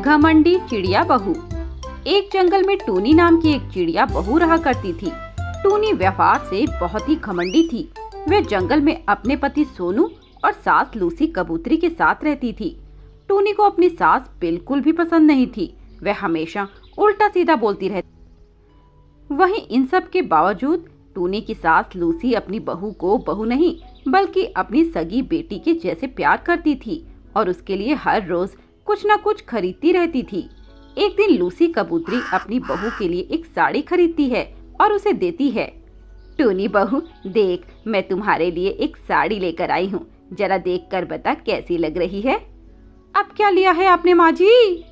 घमंडी चिड़िया बहू। एक जंगल में टूनी नाम की एक चिड़िया बहू रहा करती थी। टूनी व्यवहार से बहुत ही घमंडी थी। वह जंगल में अपने पति सोनू और सास लूसी कबूतरी के साथ रहती थी। टूनी को अपनी सास बिल्कुल भी पसंद नहीं थी। वह हमेशा उल्टा सीधा बोलती रहती। वहीं इन सब के बावजूद टूनी की सास लूसी अपनी बहू को बहू नहीं बल्कि अपनी सगी बेटी के जैसे प्यार करती थी और उसके लिए हर रोज कुछ न कुछ खरीदती रहती थी। एक दिन लूसी कबूतरी अपनी बहू के लिए एक साड़ी खरीदती है और उसे देती है। टूनी बहू, देख, मैं तुम्हारे लिए एक साड़ी लेकर आई हूँ, जरा देख कर बता कैसी लग रही है। अब क्या लिया है आपने माँ जी?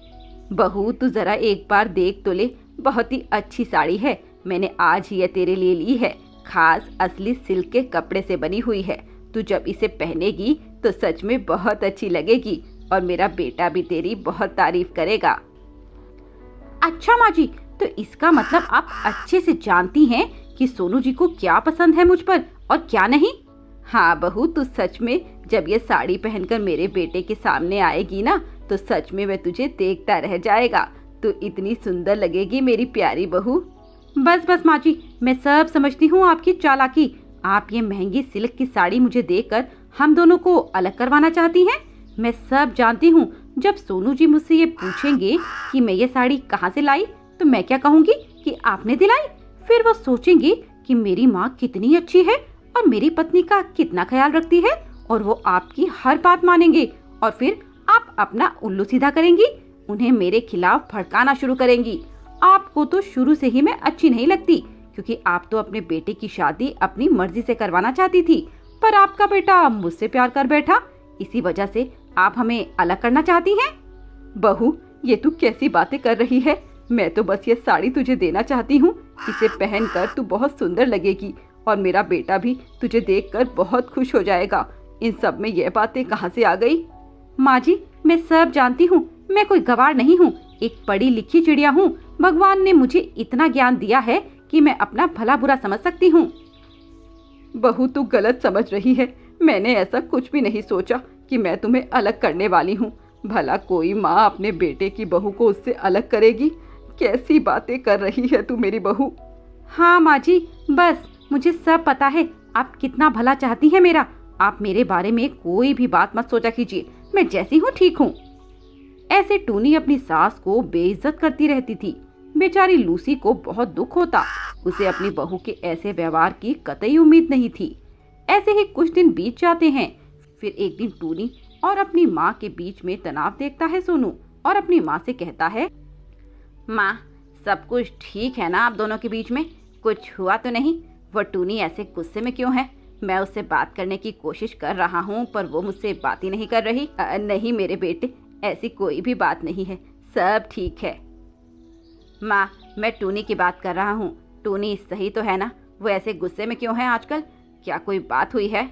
बहू, तू जरा एक बार देख तो ले, बहुत ही अच्छी साड़ी है। मैंने आज ही तेरे लिए ली है, खास असली सिल्क के कपड़े से बनी हुई है। तू जब इसे पहनेगी तो सच में बहुत अच्छी लगेगी और मेरा बेटा भी तेरी बहुत तारीफ करेगा। अच्छा माँ जी, तो इसका मतलब आप अच्छे से जानती हैं कि सोनू जी को क्या पसंद है मुझ पर और क्या नहीं। हाँ बहू, तू सच में जब ये साड़ी पहनकर मेरे बेटे के सामने आएगी ना तो सच में वह तुझे देखता रह जाएगा। तू इतनी सुंदर लगेगी मेरी प्यारी बहू। बस बस माँ जी, मैं सब समझती हूँ आपकी चालाकी। आप ये महंगी सिल्क की साड़ी मुझे देकर हम दोनों को अलग करवाना चाहती हैं। मैं सब जानती हूँ। जब सोनू जी मुझसे ये पूछेंगे कि मैं ये साड़ी कहाँ से लाई तो मैं क्या कहूँगी कि आपने दिलाई। फिर वो सोचेंगे कि मेरी माँ कितनी अच्छी है और मेरी पत्नी का कितना ख्याल रखती है और वो आपकी हर बात मानेंगे और फिर आप अपना उल्लू सीधा करेंगी, उन्हें मेरे खिलाफ भड़काना शुरू करेंगी। आपको तो शुरू से ही मैं अच्छी नहीं लगती क्योंकि आप तो अपने बेटे की शादी अपनी मर्जी से करवाना चाहती थी, पर आपका बेटा मुझसे प्यार कर बैठा, इसी वजह से आप हमें अलग करना चाहती हैं। बहू, ये तू कैसी बातें कर रही है? मैं तो बस ये साड़ी तुझे देना चाहती हूँ। इसे पहनकर तू बहुत सुंदर लगेगी और मेरा बेटा भी तुझे देखकर बहुत खुश हो जाएगा। इन सब में ये बातें कहाँ से आ गई? माँ जी, मैं सब जानती हूँ। मैं कोई गवार नहीं हूँ, एक पढ़ी लिखी चिड़िया हूँ। भगवान ने मुझे इतना ज्ञान दिया है कि मैं अपना भला बुरा समझ सकती हूँ। बहू, तू गलत समझ रही है। मैंने ऐसा कुछ भी नहीं सोचा कि मैं तुम्हें अलग करने वाली हूँ। भला कोई माँ अपने बेटे की बहू को उससे अलग करेगी? कैसी बातें कर रही है तू मेरी बहू। हाँ माँ जी, बस मुझे सब पता है आप कितना भला चाहती हैं मेरा। आप मेरे बारे में कोई भी बात मत सोचा कीजिए, मैं जैसी हूँ ठीक हूँ। ऐसे टूनी अपनी सास को बेइज्जत करती रहती थी। बेचारी लूसी को बहुत दुख होता। उसे अपनी बहू के ऐसे व्यवहार की कतई उम्मीद नहीं थी। ऐसे ही कुछ दिन बीत जाते हैं। फिर एक दिन टूनी और अपनी माँ के बीच में तनाव देखता है सोनू और अपनी माँ से कहता है, माँ, सब कुछ ठीक है ना आप दोनों के बीच में? कुछ हुआ तो नहीं? वो टूनी ऐसे गुस्से में क्यों है? मैं उससे बात करने की कोशिश कर रहा हूँ पर वो मुझसे बात ही नहीं कर रही। नहीं मेरे बेटे, ऐसी कोई भी बात नहीं है, सब ठीक है। माँ, मैं टूनी की बात कर रहा हूँ। टूनी सही तो है ना? वो ऐसे गुस्से में क्यों है आजकल? क्या कोई बात हुई है?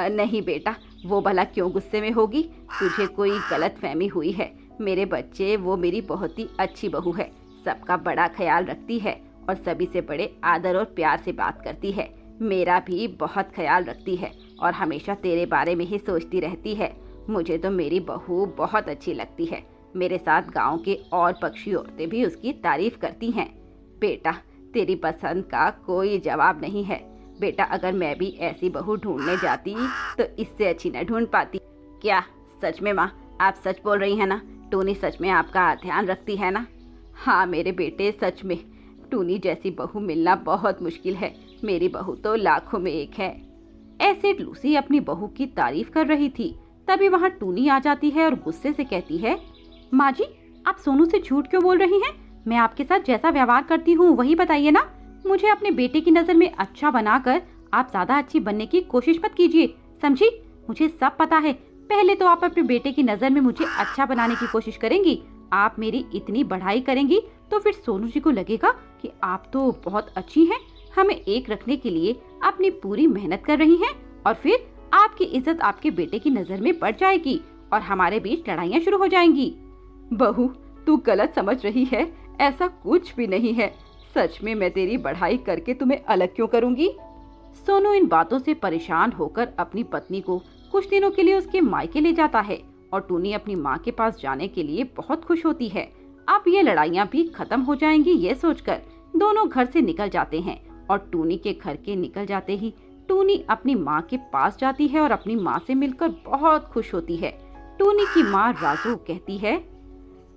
नहीं बेटा, वो भला क्यों गुस्से में होगी? तुझे कोई गलत फहमी हुई है। मेरे बच्चे, वो मेरी बहुत ही अच्छी बहू है, सबका बड़ा ख्याल रखती है और सभी से बड़े आदर और प्यार से बात करती है। मेरा भी बहुत ख्याल रखती है और हमेशा तेरे बारे में ही सोचती रहती है। मुझे तो मेरी बहू बहुत अच्छी लगती है। मेरे साथ गांव के और पक्षी औरतें भी उसकी तारीफ करती हैं। बेटा, तेरी पसंद का कोई जवाब नहीं है। बेटा, अगर मैं भी ऐसी बहू ढूंढने जाती तो इससे अच्छी न ढूंढ पाती। क्या सच में माँ, आप सच बोल रही हैं ना? टूनी सच में आपका ध्यान रखती है ना? हाँ मेरे बेटे, सच में टूनी जैसी बहू मिलना बहुत मुश्किल है। मेरी बहू तो लाखों में एक है। ऐसे लूसी अपनी बहू की तारीफ कर रही थी। तभी वहाँ टूनी आ जाती है और गुस्से से कहती है, माँ जी, आप सोनू से झूठ क्यों बोल रही हैं? मैं आपके साथ जैसा व्यवहार करती हूँ वही बताइए ना। मुझे अपने बेटे की नजर में अच्छा बनाकर आप ज्यादा अच्छी बनने की कोशिश मत कीजिए, समझी? मुझे सब पता है। पहले तो आप अपने बेटे की नजर में मुझे अच्छा बनाने की कोशिश करेंगी। आप मेरी इतनी बढ़ाई करेंगी तो फिर सोनू जी को लगेगा कि आप तो बहुत अच्छी हैं, हमें एक रखने के लिए अपनी पूरी मेहनत कर रही हैं और फिर आपकी इज्जत आपके बेटे की नजर में बढ़ जाएगी और हमारे बीच लड़ाइयाँ शुरू हो जाएंगी। बहू, तू गलत समझ रही है, ऐसा कुछ भी नहीं है। सच में मैं तेरी बढ़ाई करके तुम्हें अलग क्यों करूंगी? सोनू इन बातों से परेशान होकर अपनी पत्नी को कुछ दिनों के लिए उसके मायके ले जाता है और टूनी अपनी माँ के पास जाने के लिए बहुत खुश होती है। अब ये लड़ाइयाँ भी खत्म हो जाएंगी ये सोचकर दोनों घर से निकल जाते हैं और टूनी के घर के निकल जाते ही टूनी अपनी माँ के पास जाती है और अपनी माँ से मिलकर बहुत खुश होती है। टूनी की माँ राजू कहती है,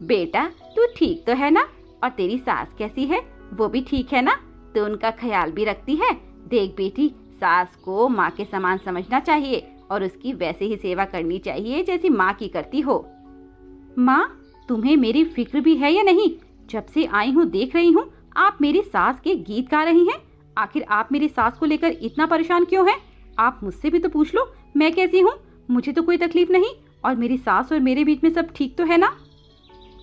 बेटा तू ठीक तो है ना, और तेरी सास कैसी है, वो भी ठीक है ना, तो उनका ख्याल भी रखती है। देख बेटी, सास को माँ के समान समझना चाहिए और उसकी वैसे ही सेवा करनी चाहिए जैसी माँ की करती हो। माँ, तुम्हें मेरी फिक्र भी है या नहीं? जब से आई हूँ देख रही हूँ आप मेरी सास के गीत गा रही हैं। आखिर आप मेरी सास को लेकर इतना परेशान क्यों हैं? आप मुझसे भी तो पूछ लो मैं कैसी हूँ। मुझे तो कोई तकलीफ नहीं और मेरी सास और मेरे बीच में सब ठीक तो है ना।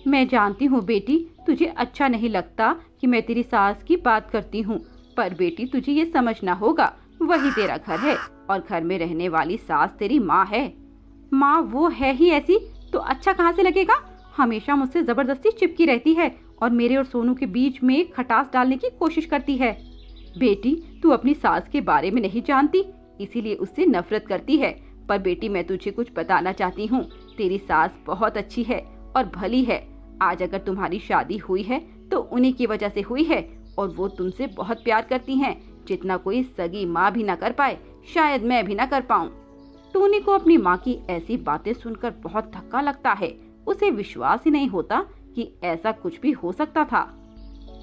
मैं जानती हूँ बेटी, तुझे अच्छा नहीं लगता कि मैं तेरी सास की बात करती हूँ, पर बेटी तुझे ये समझना होगा वही तेरा घर है और घर में रहने वाली सास तेरी माँ है। माँ वो है ही ऐसी तो अच्छा कहाँ से लगेगा? हमेशा मुझसे जबरदस्ती चिपकी रहती है और मेरे और सोनू के बीच में खटास डालने की कोशिश करती है। बेटी तू अपनी सास के बारे में नहीं जानती, इसीलिए उससे नफरत करती है। पर बेटी मैं तुझे कुछ बताना चाहती हूँ, तेरी सास बहुत अच्छी है और भली है। आज अगर तुम्हारी शादी हुई है तो उन्हीं की वजह से हुई है और वो तुमसे बहुत प्यार करती हैं, जितना कोई सगी माँ भी ना कर पाए, शायद मैं भी ना कर पाऊँ। टूनी को अपनी माँ की ऐसी बातें सुनकर बहुत धक्का लगता है। उसे विश्वास ही नहीं होता कि ऐसा कुछ भी हो सकता था।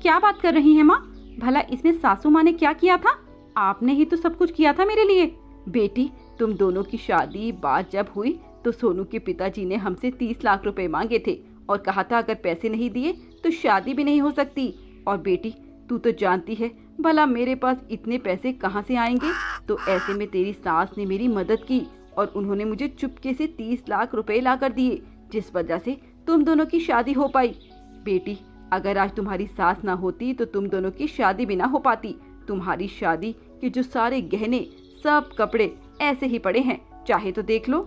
क्या बात कर रही हैं माँ? भला इसमें सासू माँ ने क्या किया था? आपने ही तो सब कुछ किया था मेरे लिए। बेटी तुम दोनों की शादी बात जब हुई तो सोनू के पिताजी ने हमसे 30 लाख रुपए मांगे थे और कहा था अगर पैसे नहीं दिए तो शादी भी नहीं हो सकती। और बेटी तू तो जानती है भला मेरे पास इतने पैसे कहाँ से आएंगे। तो ऐसे में तेरी सास ने मेरी मदद की और उन्होंने मुझे चुपके से 30 लाख रुपए ला कर दिए, जिस वजह से तुम दोनों की शादी हो पाई। बेटी अगर आज तुम्हारी सास ना होती तो तुम दोनों की शादी भी ना हो पाती। तुम्हारी शादी के जो सारे गहने सब कपड़े ऐसे ही पड़े हैं, चाहे तो देख लो।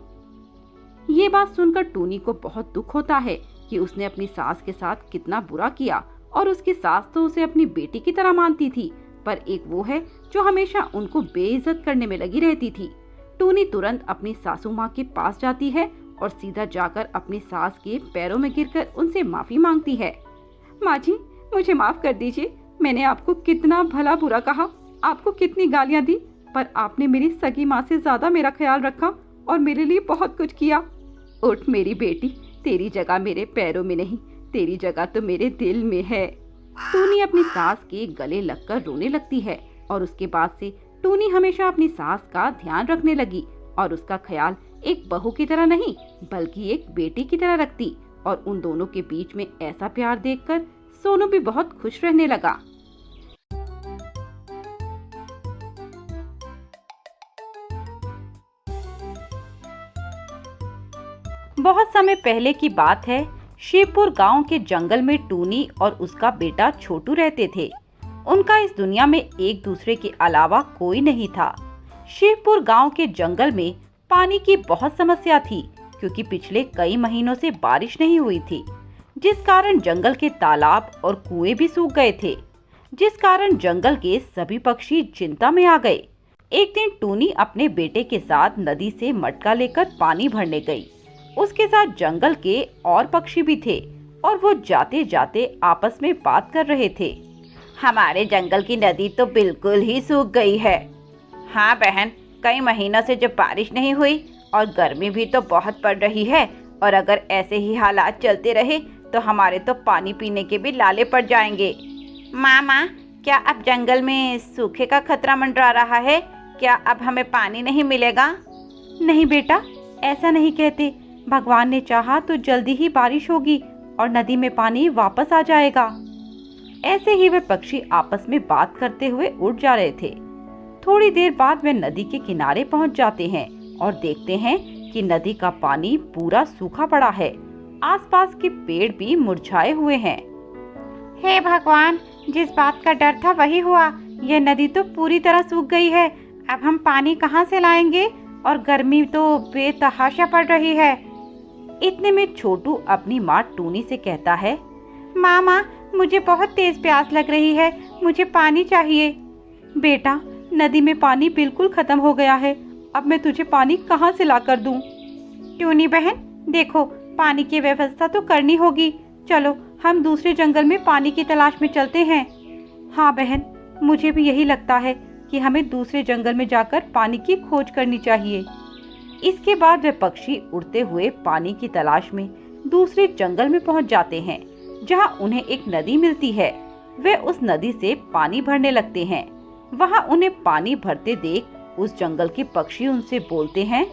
ये बात सुनकर टूनी को बहुत दुख होता है कि उसने अपनी सास के साथ कितना बुरा किया और उसकी सास तो उसे अपनी बेटी की तरह मानती थी, पर एक वो है जो हमेशा उनको बेइज्जत करने में लगी रहती थी। टूनी तुरंत अपनी सासू माँ के पास जाती है और सीधा जाकर अपनी सास के पैरों में गिरकर उनसे माफी मांगती है। माँ जी मुझे माफ कर दीजिए, मैंने आपको कितना भला बुरा कहा, आपको कितनी गालियाँ दी, पर आपने मेरी सगी माँ से ज्यादा मेरा ख्याल रखा और मेरे लिए बहुत कुछ किया। उठ मेरी बेटी, तेरी जगह मेरे पैरों में नहीं, तेरी जगह तो मेरे दिल में है। टूनी अपनी सास के गले लगकर रोने लगती है और उसके बाद से टूनी हमेशा अपनी सास का ध्यान रखने लगी और उसका ख्याल एक बहू की तरह नहीं बल्कि एक बेटी की तरह रखती। और उन दोनों के बीच में ऐसा प्यार देखकर सोनू भी बहुत खुश रहने लगा। बहुत समय पहले की बात है। शिवपुर गांव के जंगल में टूनी और उसका बेटा छोटू रहते थे। उनका इस दुनिया में एक दूसरे के अलावा कोई नहीं था। शिवपुर गांव के जंगल में पानी की बहुत समस्या थी, क्योंकि पिछले कई महीनों से बारिश नहीं हुई थी, जिस कारण जंगल के तालाब और कुएं भी सूख गए थे, जिस कारण जंगल के सभी पक्षी चिंता में आ गए। एक दिन टूनी अपने बेटे के साथ नदी से मटका लेकर पानी भरने गई। उसके साथ जंगल के और पक्षी भी थे और वो जाते जाते आपस में बात कर रहे थे। हमारे जंगल की नदी तो बिल्कुल ही सूख गई है। हाँ बहन, कई महीनों से जब बारिश नहीं हुई और गर्मी भी तो बहुत पड़ रही है, और अगर ऐसे ही हालात चलते रहे तो हमारे तो पानी पीने के भी लाले पड़ जाएंगे। मामा, क्या अब जंगल में सूखे का खतरा मंडरा रहा है? क्या अब हमें पानी नहीं मिलेगा? नहीं बेटा, ऐसा नहीं कहते। भगवान ने चाहा तो जल्दी ही बारिश होगी और नदी में पानी वापस आ जाएगा। ऐसे ही वे पक्षी आपस में बात करते हुए उड़ जा रहे थे। थोड़ी देर बाद वे नदी के किनारे पहुंच जाते हैं और देखते हैं कि नदी का पानी पूरा सूखा पड़ा है। आसपास के पेड़ भी मुरझाए हुए हैं। हे भगवान, जिस बात का डर था वही हुआ। यह नदी तो पूरी तरह सूख गई है। अब हम पानी कहाँ से लाएंगे? और गर्मी तो बेतहाशा पड़ रही है। इतने में छोटू अपनी माँ टूनी से कहता है, मामा, मुझे बहुत तेज प्यास लग रही है, मुझे पानी चाहिए। बेटा, नदी में पानी बिल्कुल खत्म हो गया है, अब मैं तुझे पानी कहाँ से ला कर दूं? टूनी बहन, देखो, पानी की व्यवस्था तो करनी होगी। चलो हम दूसरे जंगल में पानी की तलाश में चलते हैं। हाँ बहन, मुझे भी यही लगता है कि हमें दूसरे जंगल में जाकर पानी की खोज करनी चाहिए। इसके बाद वे पक्षी उड़ते हुए पानी की तलाश में दूसरे जंगल में पहुंच जाते हैं, जहां उन्हें एक नदी मिलती है। वे उस नदी से पानी भरने लगते हैं। वहां उन्हें पानी भरते देख उस जंगल के पक्षी उनसे बोलते हैं,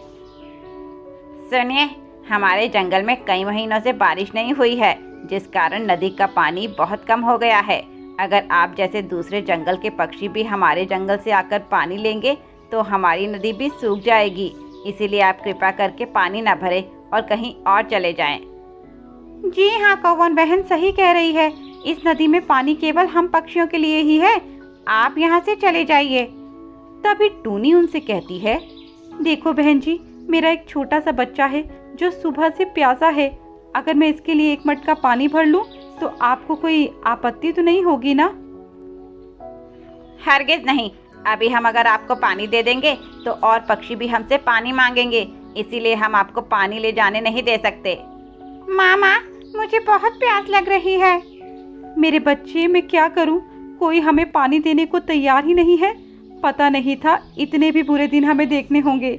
सुनिए, हमारे जंगल में कई महीनों से बारिश नहीं हुई है, जिस कारण नदी का पानी बहुत कम हो गया है। अगर आप जैसे दूसरे जंगल के पक्षी भी हमारे जंगल से आकर पानी लेंगे तो हमारी नदी भी सूख जाएगी। इसीलिए आप कृपा करके पानी न भरें और कहीं और चले जाएं। जी हाँ, कौवन बहन सही कह रही है। इस नदी में पानी केवल हम पक्षियों के लिए ही है। आप यहाँ से चले जाइए। तभी टूनी उनसे कहती है, देखो बहन जी, मेरा एक छोटा सा बच्चा है जो सुबह से प्यासा है। अगर मैं इसके लिए एक मटका पानी भर लूं तो आपको कोई आपत्ति तो नहीं होगी ना? हरगिज नहीं। अभी हम अगर आपको पानी दे देंगे तो और पक्षी भी हमसे पानी मांगेंगे, इसीलिए हम आपको पानी ले जाने नहीं दे सकते। मामा, मुझे बहुत प्यास लग रही है। मेरे बच्चे, मैं क्या करूं? कोई हमें पानी देने को तैयार ही नहीं है। पता नहीं था इतने भी बुरे दिन हमें देखने होंगे।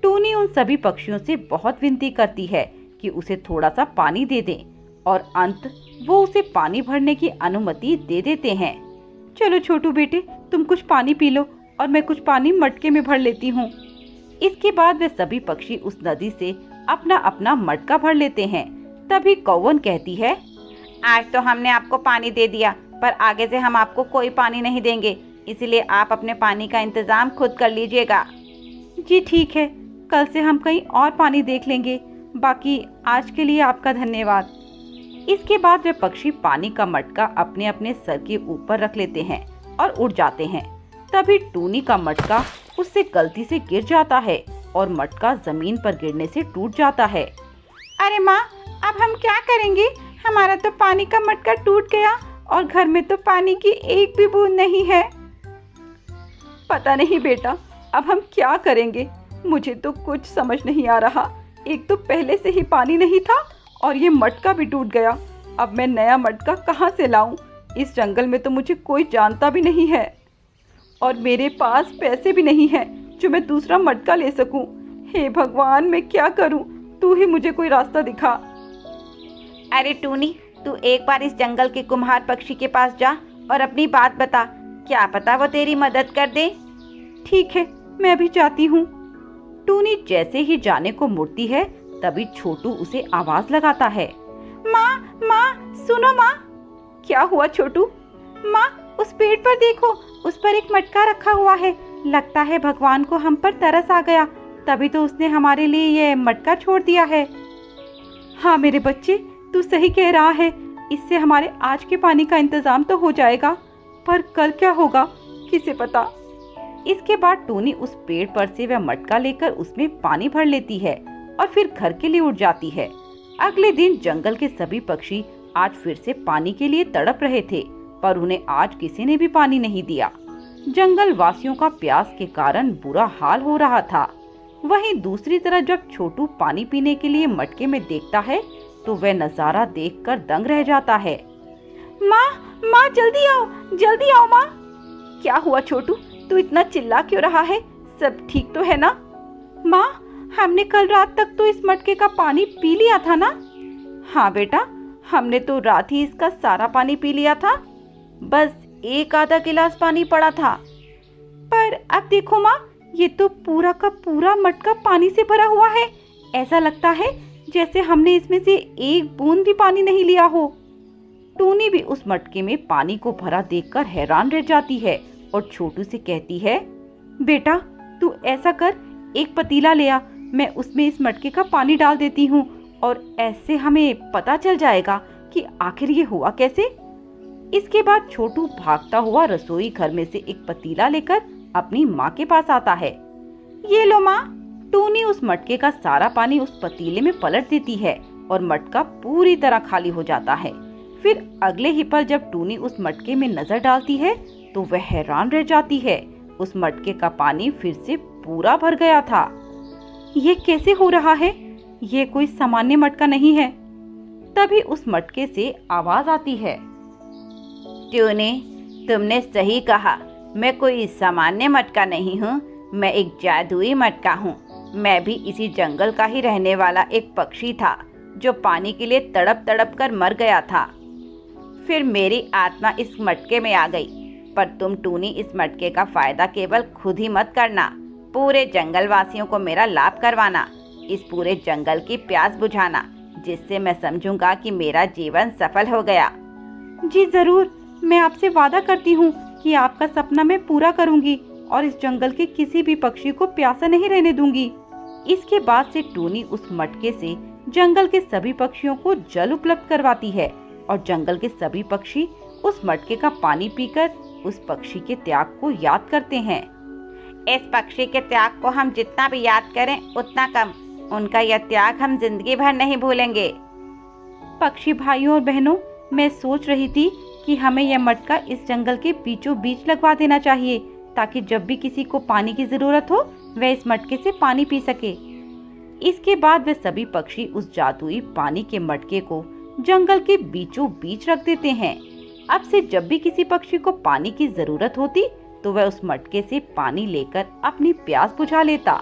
टूनी उन सभी पक्षियों से बहुत विनती करती है कि उसे थोड़ा सा पानी दे दें, और अंत वो उसे पानी भरने की अनुमति दे देते हैं। चलो छोटू बेटे, तुम कुछ पानी पी लो और मैं कुछ पानी मटके में भर लेती हूँ। इसके बाद वे सभी पक्षी उस नदी से अपना अपना मटका भर लेते हैं। तभी कौवन कहती है, आज तो हमने आपको पानी दे दिया, पर आगे से हम आपको कोई पानी नहीं देंगे, इसलिए आप अपने पानी का इंतजाम खुद कर लीजिएगा। जी ठीक है, कल से हम कहीं और पानी देख लेंगे। बाकी आज के लिए आपका धन्यवाद। इसके बाद वे पक्षी पानी का मटका अपने अपने सर के ऊपर रख लेते हैं और उड़ जाते हैं। तभी टूनी का मटका उससे गलती से गिर जाता है और मटका जमीन पर गिरने से टूट जाता है। अरे माँ, अब हम क्या करेंगे? हमारा तो पानी का मटका टूट गया और घर में तो पानी की एक भी बूंद नहीं है। पता नहीं बेटा, अब हम क्या करेंगे? मुझे तो कुछ समझ नहीं आ रहा। एक तो पहले से ही पानी नहीं था और ये मटका भी टूट गया। अब मैं नया मटका कहाँ से लाऊं? इस जंगल में तो मुझे कोई जानता भी नहीं है और मेरे पास पैसे भी नहीं हैं जो मैं दूसरा मटका ले सकूं। हे भगवान, मैं क्या करूं? तू ही मुझे कोई रास्ता दिखा। अरे टूनी, तू एक बार इस जंगल के कुम्हार पक्षी के पास जा और अपनी बात बता। क्या पता वो तेरी मदद कर दे। ठीक है, मैं अभी जाती हूँ। टूनी जैसे ही जाने को मुड़ती है तभी छोटू उसे आवाज लगाता है, माँ, माँ, सुनो माँ। क्या हुआ छोटू? माँ, उस पेड़ पर देखो, उस पर एक मटका रखा हुआ है। लगता है भगवान को हम पर तरस आ गया, तभी तो उसने हमारे लिए ये मटका छोड़ दिया है। हाँ मेरे बच्चे, तू सही कह रहा है। इससे हमारे आज के पानी का इंतजाम तो हो जाएगा, पर कल क्या होगा किसे पता। इसके बाद टूनी उस पेड़ पर से वह मटका लेकर उसमें पानी भर लेती है और फिर घर के लिए उड़ जाती है। अगले दिन जंगल के सभी पक्षी आज फिर से पानी के लिए तड़प रहे थे, पर उन्हें आज किसी ने भी पानी नहीं दिया। जंगल वासियों का प्यास के कारण बुरा हाल हो रहा था। वहीं दूसरी तरफ जब छोटू पानी पीने के लिए मटके में देखता है तो वह नजारा देखकर दंग रह जाता है। माँ, माँ, जल्दी आओ माँ। क्या हुआ छोटू? तू इतना चिल्ला क्यों रहा है? सब ठीक तो है ना? माँ, हमने कल रात तक तो इस मटके का पानी पी लिया था ना? हाँ बेटा, हमने तो रात ही इसका सारा पानी पी लिया था। बस एक आधा गिलास पानी पड़ा था। पर अब देखो माँ, ये तो पूरा का पूरा मटका पानी से भरा हुआ है। ऐसा लगता है जैसे हमने इसमें से एक बूंद भी पानी नहीं लिया हो। टूनी भी उस मटके में पानी को भरा देखकर हैरान रह जाती है और छोटू से कहती है, बेटा तू ऐसा कर, एक पतीला ले आ, मैं उसमें इस मटके का पानी डाल देती हूँ और ऐसे हमें पता चल जाएगा कि आखिर ये हुआ कैसे। इसके बाद छोटू भागता हुआ रसोई घर में से एक पतीला लेकर अपनी माँ के पास आता है। ये लो माँ। टूनी उस मटके का सारा पानी उस पतीले में पलट देती है और मटका पूरी तरह खाली हो जाता है। फिर अगले ही पल जब टूनी उस मटके में नजर डालती है तो वह हैरान रह जाती है। उस मटके का पानी फिर से पूरा भर गया था। ये कैसे हो रहा है? ये कोई सामान्य मटका नहीं है। तभी उस मटके से आवाज आती है, टूनी, तुमने सही कहा, मैं कोई सामान्य मटका नहीं हूँ, मैं एक जादुई मटका हूँ। मैं भी इसी जंगल का ही रहने वाला एक पक्षी था जो पानी के लिए तड़प तड़प कर मर गया था। फिर मेरी आत्मा इस मटके में आ गई। पर तुम टूनी इस मटके का फायदा केवल खुद ही मत करना, पूरे जंगल वासियों को मेरा लाभ करवाना, इस पूरे जंगल की प्यास बुझाना, जिससे मैं समझूंगा कि मेरा जीवन सफल हो गया। जी जरूर, मैं आपसे वादा करती हूँ कि आपका सपना मैं पूरा करूंगी और इस जंगल के किसी भी पक्षी को प्यासा नहीं रहने दूंगी। इसके बाद से टूनी उस मटके से जंगल के सभी पक्षियों को जल उपलब्ध करवाती है और जंगल के सभी पक्षी उस मटके का पानी पीकर उस पक्षी के त्याग को याद करते हैं। इस पक्षी के त्याग को हम जितना भी याद करें उतना कम, उनका यह त्याग हम जिंदगी भर नहीं भूलेंगे। पक्षी भाइयों और बहनों, मैं सोच रही थी कि हमें यह मटका इस जंगल के बीचों बीच लगवा देना चाहिए, ताकि जब भी किसी को पानी की जरूरत हो वह इस मटके से पानी पी सके। इसके बाद वे सभी पक्षी उस जादुई पानी के मटके को जंगल के बीचों बीच रख देते हैं। अब से जब भी किसी पक्षी को पानी की जरूरत होती तो वह उस मटके से पानी लेकर अपनी प्यास बुझा लेता।